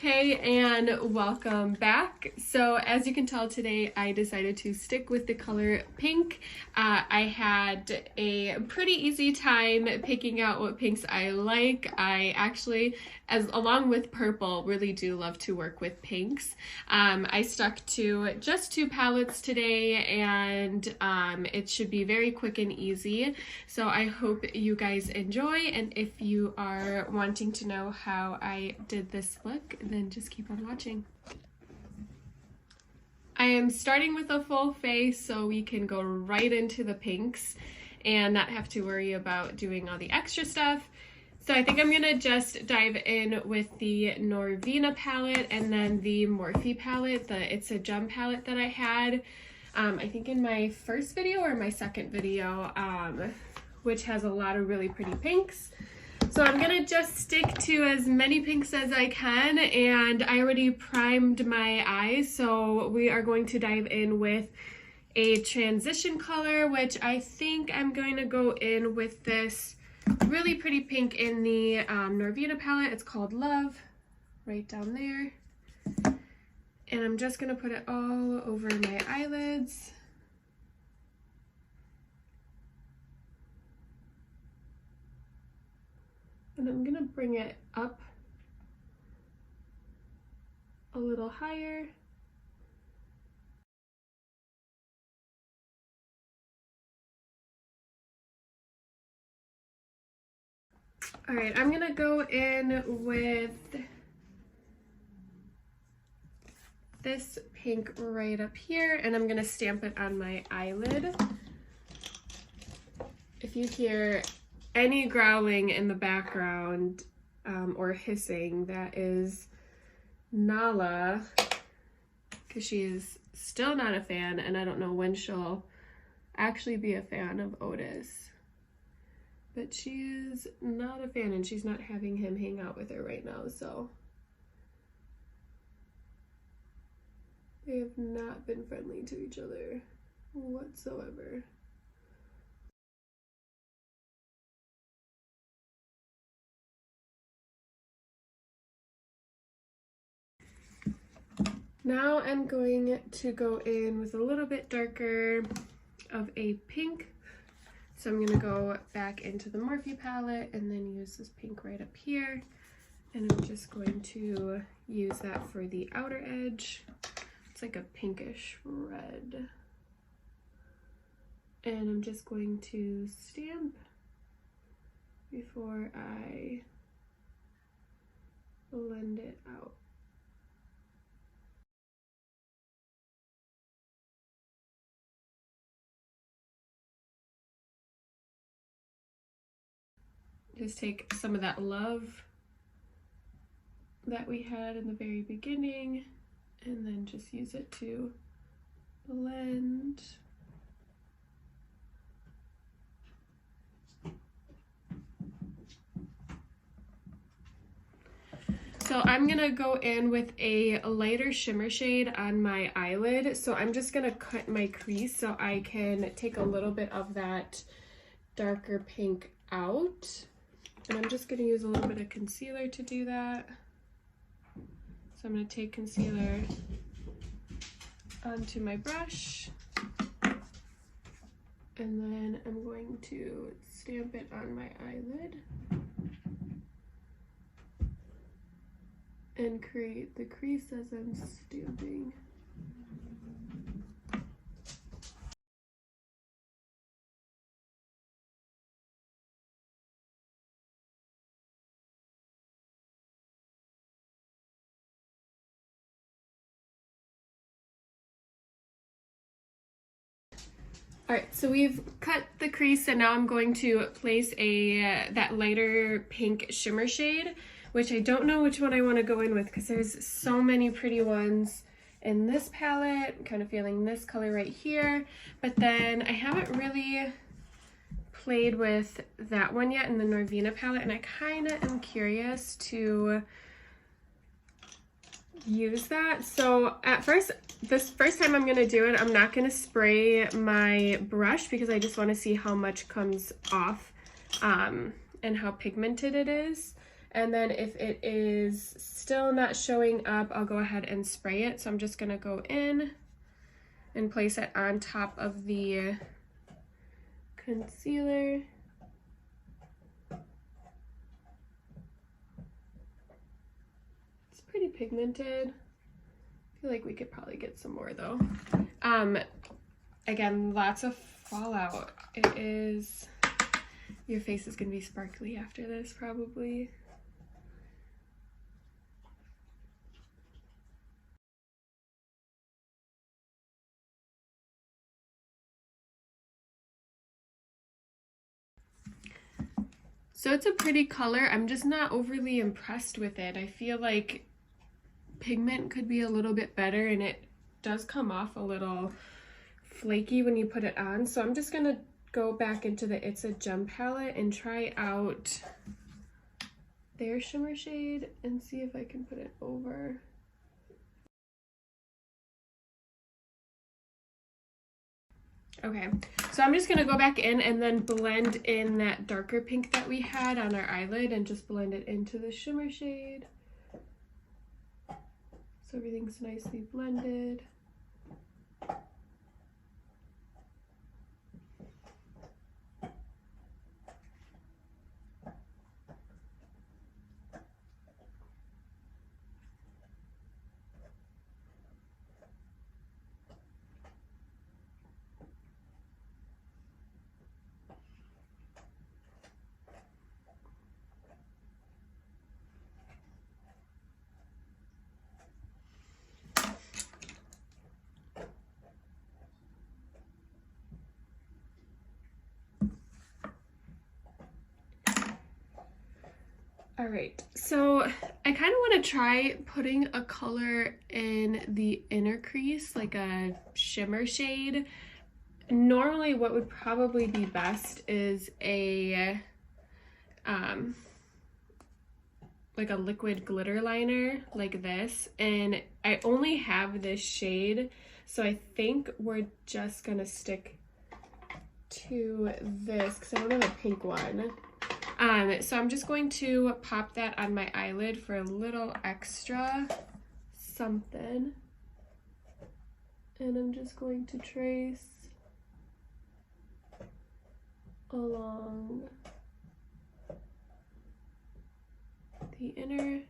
Hey, and welcome back. So as you can tell today, I decided to stick with the color pink. I had a pretty easy time picking out what pinks I like. I actually, along with purple, really do love to work with pinks. I stuck to just 2 palettes today, and it should be very quick and easy. So I hope you guys enjoy, and if you are wanting to know how I did this look, then just keep on watching. I am starting with a full face so we can go right into the pinks and not have to worry about doing all the extra stuff. So I think I'm gonna just dive in with the Norvina palette and then the Morphe palette, the It's a Gem palette that I had, I think in my first video or my second video, which has a lot of really pretty pinks. So I'm gonna just stick to as many pinks as I can, and I already primed my eyes, so we are going to dive in with a transition color, which I think I'm going to go in with this really pretty pink in the Norvina palette. It's called Love, right down there. And I'm just gonna put it all over my eyelids. And I'm gonna bring it up a little higher. All right, I'm gonna go in with this pink right up here, and I'm gonna stamp it on my eyelid. If you hear any growling in the background or hissing, that is Nala, because she is still not a fan, and I don't know when she'll actually be a fan of Otis. But she is not a fan, and she's not having him hang out with her right now, so they have not been friendly to each other whatsoever. Now I'm going to go in with a little bit darker of a pink. So I'm gonna go back into the Morphe palette and then use this pink right up here. And I'm just going to use that for the outer edge. It's like a pinkish red. And I'm just going to stamp before I blend it out. Just take some of that love that we had in the very beginning and then just use it to blend. So I'm gonna go in with a lighter shimmer shade on my eyelid. So I'm just gonna cut my crease so I can take a little bit of that darker pink out. And I'm just gonna use a little bit of concealer to do that. So I'm gonna take concealer onto my brush, and then I'm going to stamp it on my eyelid and create the crease as I'm stamping. All right, so we've cut the crease, and now I'm going to place that lighter pink shimmer shade, which I don't know which one I want to go in with because there's so many pretty ones in this palette. I'm kind of feeling this color right here, but then I haven't really played with that one yet in the Norvina palette, and I kind of am curious to use that. So at first, this first time I'm gonna do it, I'm not gonna spray my brush because I just want to see how much comes off and how pigmented it is. And then if it is still not showing up, I'll go ahead and spray it. So I'm just gonna go in and place it on top of the concealer. It's pretty pigmented. I feel like we could probably get some more though. Again, lots of fallout. It is, your face is gonna be sparkly after this probably. So it's a pretty color. I'm just not overly impressed with it. I feel like pigment could be a little bit better, and it does come off a little flaky when you put it on. So I'm just gonna go back into the It's a Gem palette and try out their shimmer shade and see if I can put it over. Okay, so I'm just gonna go back in and then blend in that darker pink that we had on our eyelid and just blend it into the shimmer shade. So everything's nicely blended. All right, so I kind of want to try putting a color in the inner crease, like a shimmer shade. Normally what would probably be best is a like a liquid glitter liner like this, and I only have this shade, so I think we're just gonna stick to this because I don't have a pink one. So I'm just going to pop that on my eyelid for a little extra something. And I'm just going to trace along the inner.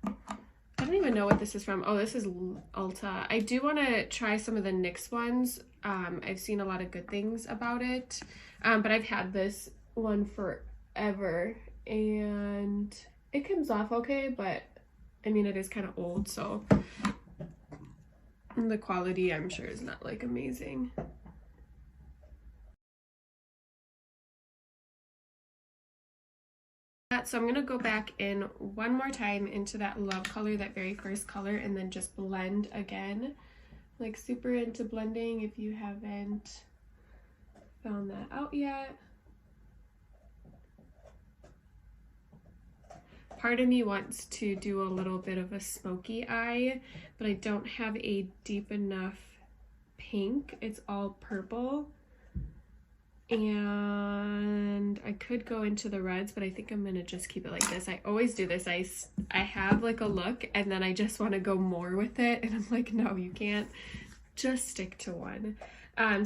I don't even know what this is from. Oh, this is Ulta. I do want to try some of the NYX ones. I've seen a lot of good things about it, but I've had this one forever and it comes off okay, but I mean, it is kind of old, so the quality I'm sure is not like amazing. So I'm gonna go back in one more time into that Love color, that very first color, and then just blend again. Like super into blending if you haven't found that out yet. Part of me wants to do a little bit of a smoky eye, but I don't have a deep enough pink. It's all purple. And I could go into the reds, but I think I'm gonna just keep it like this. I always do this. I have like a look and then I just want to go more with it, and I'm like, no, you can't. Just stick to one.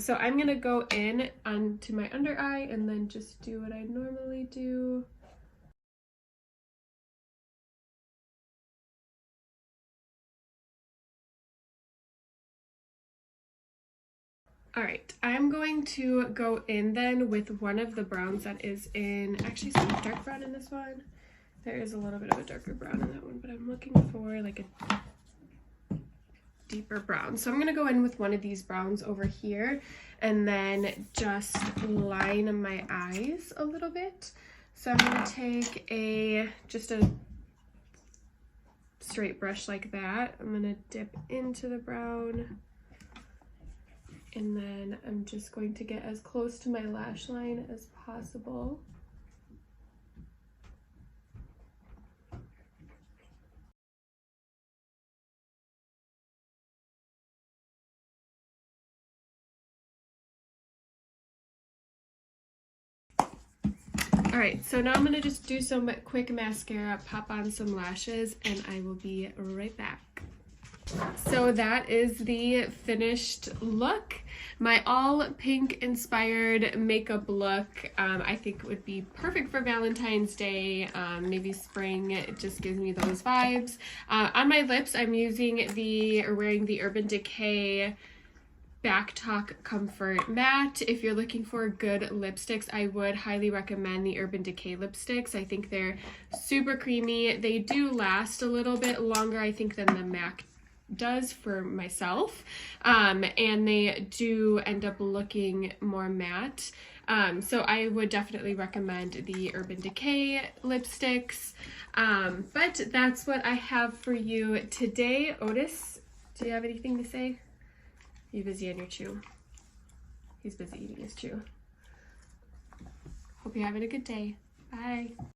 So I'm gonna go in onto my under eye and then just do what I normally do. All right, I'm going to go in then with one of the browns that is in, actually some dark brown in this one. There is a little bit of a darker brown in that one, but I'm looking for like a deeper brown. So I'm gonna go in with one of these browns over here and then just line my eyes a little bit. So I'm gonna take just a straight brush like that. I'm gonna dip into the brown. And then I'm just going to get as close to my lash line as possible. All right, so now I'm gonna just do some quick mascara, pop on some lashes, and I will be right back. So that is the finished look. My all pink inspired makeup look. I think would be perfect for Valentine's Day, maybe spring. It just gives me those vibes. On my lips, I'm wearing the Urban Decay Back Talk Comfort Matte. If you're looking for good lipsticks, I would highly recommend the Urban Decay lipsticks. I think they're super creamy. They do last a little bit longer, I think, than the MAC does for myself, and they do end up looking more matte, so I would definitely recommend the Urban Decay lipsticks, but that's what I have for you today. Otis, do you have anything to say? Are you busy on your chew? He's busy eating his chew. Hope you're having a good day. Bye.